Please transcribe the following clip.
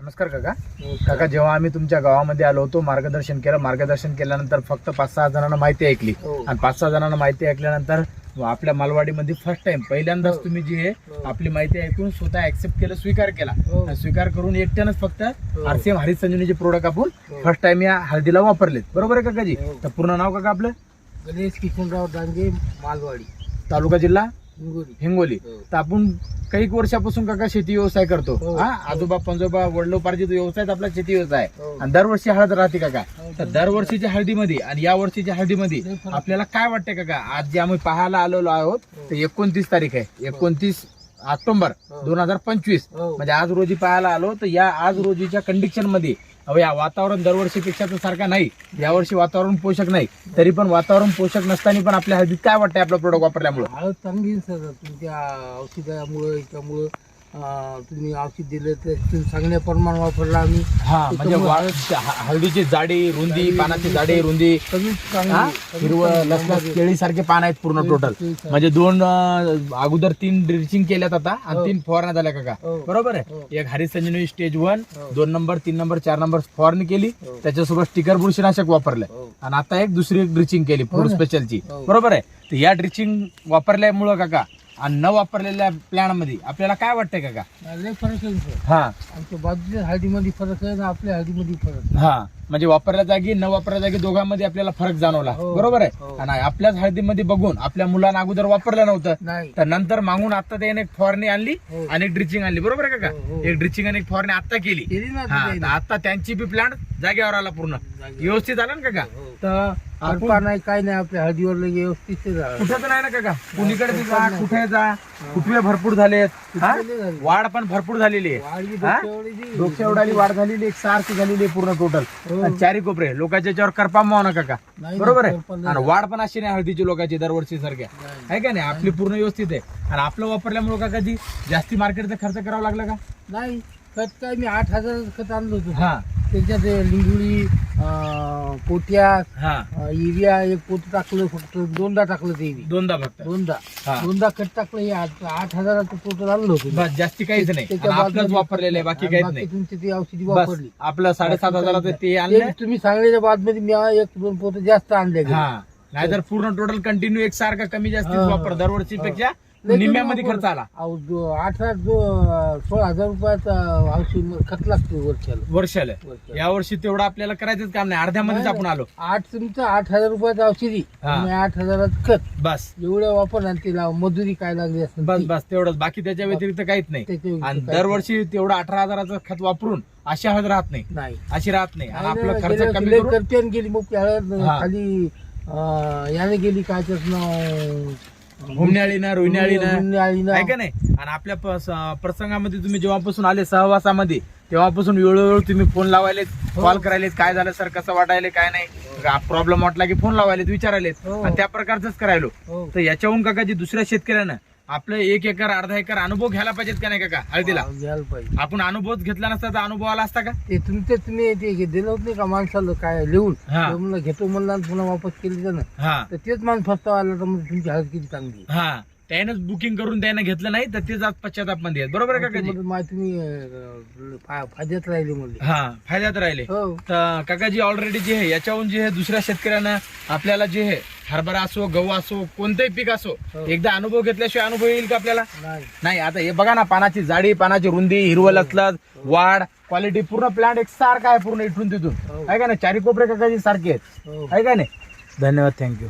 नमस्कार काका. काका, जेव्हा आम्ही तुमच्या गावामध्ये आलो होतो, मार्गदर्शन केल्यानंतर फक्त 5-6 जणांना माहिती ऐकली आणि 5-6 जणांना माहिती ऐकल्यानंतर आपल्या मालवाडीमध्ये फर्स्ट टाइम पहिल्यांदाच तुम्ही जी आहे आपली माहिती ऐकून स्वतः ऍक्सेप्ट केलं, स्वीकार केला. स्वीकार करून एकट्यानंच फक्त RCM हरित संजीवनीचे प्रोडक्ट आपण फर्स्ट टाइम या हळदीला वापरलेत. बरोबर आहे काकाजी? तर पूर्ण नाव काका आपलं? गणेश किशनराव डांगे, मालवाडी, तालुका जिल्हा हिंगोली. हो. तर आपण काही वर्षापासून काका शेती व्यवसाय करतो. हो. आजोबा पंजोबा वडिलोपार्जित व्यवसाय आपला शेती व्यवसाय हो. आणि दरवर्षी हळद राहते काका. हो. तर दरवर्षीच्या हळदीमध्ये आणि या वर्षीच्या हळदीमध्ये आपल्याला काय वाटतंय काका? आज जे आम्ही पाहायला आलेलो आहोत तर 29 तारीख आहे, 29 ऑक्टोबर 2025. हो. म्हणजे आज रोजी पाहायला आलो तर या आज रोजीच्या कंडिशन मध्ये या वातावरण दरवर्षीपेक्षा तर सारखा नाही. यावर्षी वातावरण पोषक नाही, तरी पण वातावरण पोषक नसताना पण आपल्या हळदीत काय वाटतंय आपलं प्रोडक्ट वापरल्यामुळे? हळद चांगली सर, तुमच्या औषधामुळे याच्यामुळे तुम्ही औषध दिलं तर तुम्ही चांगल्या प्रमाण वापरला आम्ही. म्हणजे हळदीची जाडी रुंदी, पानाची जाडी रुंदी, कमीच हिरवं लसलस केळी सारखे पान आहेत पूर्ण टोटल. म्हणजे 2 अगोदर 3 ड्रिचिंग केल्यात आता आणि 3 फवारण्या झाल्या काका. बरोबर आहे? एक हरित संजीवनी स्टेज 1, 2 नंबर, 3 नंबर, 4 नंबर फवारणी केली, त्याच्यासोबत स्टिकर बुरशीनाशक वापरलं आणि आता दुसरी ड्रिचिंग केली फूड स्पेशलची. बरोबर आहे? तर या ड्रिचिंग वापरल्यामुळं काका आणि न वापरलेल्या प्लॅन मध्ये आपल्याला काय वाटतंय काका? लय फरक आहे सर. हा, आमच्या बाजूच्या हळदीमध्ये फरक आहे आणि आपल्या हळदीमध्ये फरक आहे. हा, म्हणजे वापरल्या जागी न वापरल्या जागी दोघांमध्ये आपल्याला फरक जाणवला. बरोबर आहे? आणि आपल्याच हळदीमध्ये बघून आपल्या मुलांना अगोदर वापरलं नव्हतं, नाही तर नंतर मागून आता त्याने एक फवारणी आणली आणि एक ड्रिचिंग आणली. बरोबर आहे काका? एक ड्रिचिंग आणि एक फवारणी आता केली. केली ना हा, तर आता त्यांची बी प्लांट जागेवर आला, पूर्ण व्यवस्थित आला ना काका? तर अडपा नाही काय नाही, आपल्या हळदीवर लगे व्यवस्थित झालं. कुठं तर नाही ना काका? कुणीकडे बी जा, कुठे जा, कुठे भरपूर झालेत. हा? वाढ पण भरपूर झालेली आहे. डोक्या एवढाली वाढ झालेली, एक सारखी झालेली आहे पूर्ण टोटल. चारी कोपरे लोकांच्या याच्यावर करपा ना काका. बरोबर आहे? आणि वाढ पण अशी नाही हळदीची लोकांची दरवर्षी सारख्या, आहे का नाही? आपली पूर्ण व्यवस्थित आहे. आणि आपलं वापरल्यामुळे काकाजी जास्ती मार्केटचा खर्च करावा लागला का? नाही. खत काय मी 8,000 खत आणलं होतं. हा, त्याच्यात लिंबुळी, पोट्या, हा, युरिया एक पोत टाकलं, फक्त 2दा टाकलं ते बी. 2दा फक्त. 2दा खत टाकलं. हे 8,000चं टोटल आणलं होतं. बस, जास्ती काहीच नाही. त्याच्या आणि आपलंच बाजूला- वापरलेलं आहे, बाकी काहीच नाही. तुमची ती औषधी बस, वापरली. आपलं 7,500 ते आणलं. एक तुम्ही सांगण्याच्या बाद मध्ये मी 1-2 पोत जास्त आणले. हा, नाहीतर पूर्ण टोटल कंटिन्यू एक सारखा कमी जास्त वापर दरवर्षी पेक्षा निम्म्यामध्ये खर्च आला. 16,000 रुपयाचा औषध खत लागतो वर्षाला. या वर्षी तेवढं आपल्याला करायचंच काम नाही, अर्ध्यामध्येच आपण आलो. तुमचं 8,000 रुपयाचं औषधी आणि 8,000 खत, बस एवढं वापर आणि तिला मजुरी काय लागली असते. बस बस तेवढंच, बाकी त्याच्या व्यतिरिक्त काहीच नाही. आणि दरवर्षी तेवढं 18,000चं खत वापरून अशी हळद राहत नाही, अशी राहत नाही. आणि आपला खर्च कमी करून करते गेली मग हळद खाली याने गेली, काय त्याच नाव, घुमण्याळीनं रोहिण्याळीनं, आळीनं. आहे का नाही? आणि आपल्या प्रसंगामध्ये तुम्ही जेव्हापासून आले सहवासामध्ये, तेव्हापासून वेळोवेळी तुम्ही फोन लावायलेत, कॉल करायलेत, काय झालं सर, कसं वाटायले, काय नाही, प्रॉब्लेम वाटला की फोन लावायलेत, विचारायलेत. आणि त्या प्रकारचंच करायलो. तर याच्याहून काकाजी दुसऱ्या शेतकऱ्यानं आपलं 1 एकर अर्धा एकर अनुभव घ्यायला पाहिजेत का नाही काका हळदीला? घ्यायला पाहिजे. आपण अनुभवच घेतला नसता तर अनुभव आला असता का? ते तुम्ही ते दिलं होत नाही का माणसाला, काय लिहून म्हणलं घेतो म्हणला आणि पुन्हा वापस केली त्यानं, हा, तर तेच माणूस फसता आला तर मग तुमची हळद किती चांगली. हा, त्यानंच बुकिंग करून त्यानं घेतलं नाही तर तेच आज पश्चाताप मध्ये आहेत. बरोबर आहे काकाजी? तुम्ही फायद्यात राहिले म्हणजे. हा, फायद्यात राहिले. हो. तर काकाजी ऑलरेडी जे आहे याच्याहून जे आहे दुसऱ्या शेतकऱ्यांना आपल्याला जे आहे हरभरा असो, गहू असो, कोणतंही पीक असो, एकदा अनुभव घेतल्याशिवाय अनुभव येईल का आपल्याला? नाही. आता हे बघा ना, पानाची जाडी, पानाची रुंदी, हिरवं लसलस, वाढ, क्वालिटी, पूर्ण प्लांट एक सारखा आहे पूर्ण इथून तिथून, आहे का नाही? चारी कोपरे काकाजी सारखे आहेत, आहे का नाही? धन्यवाद, थँक्यू.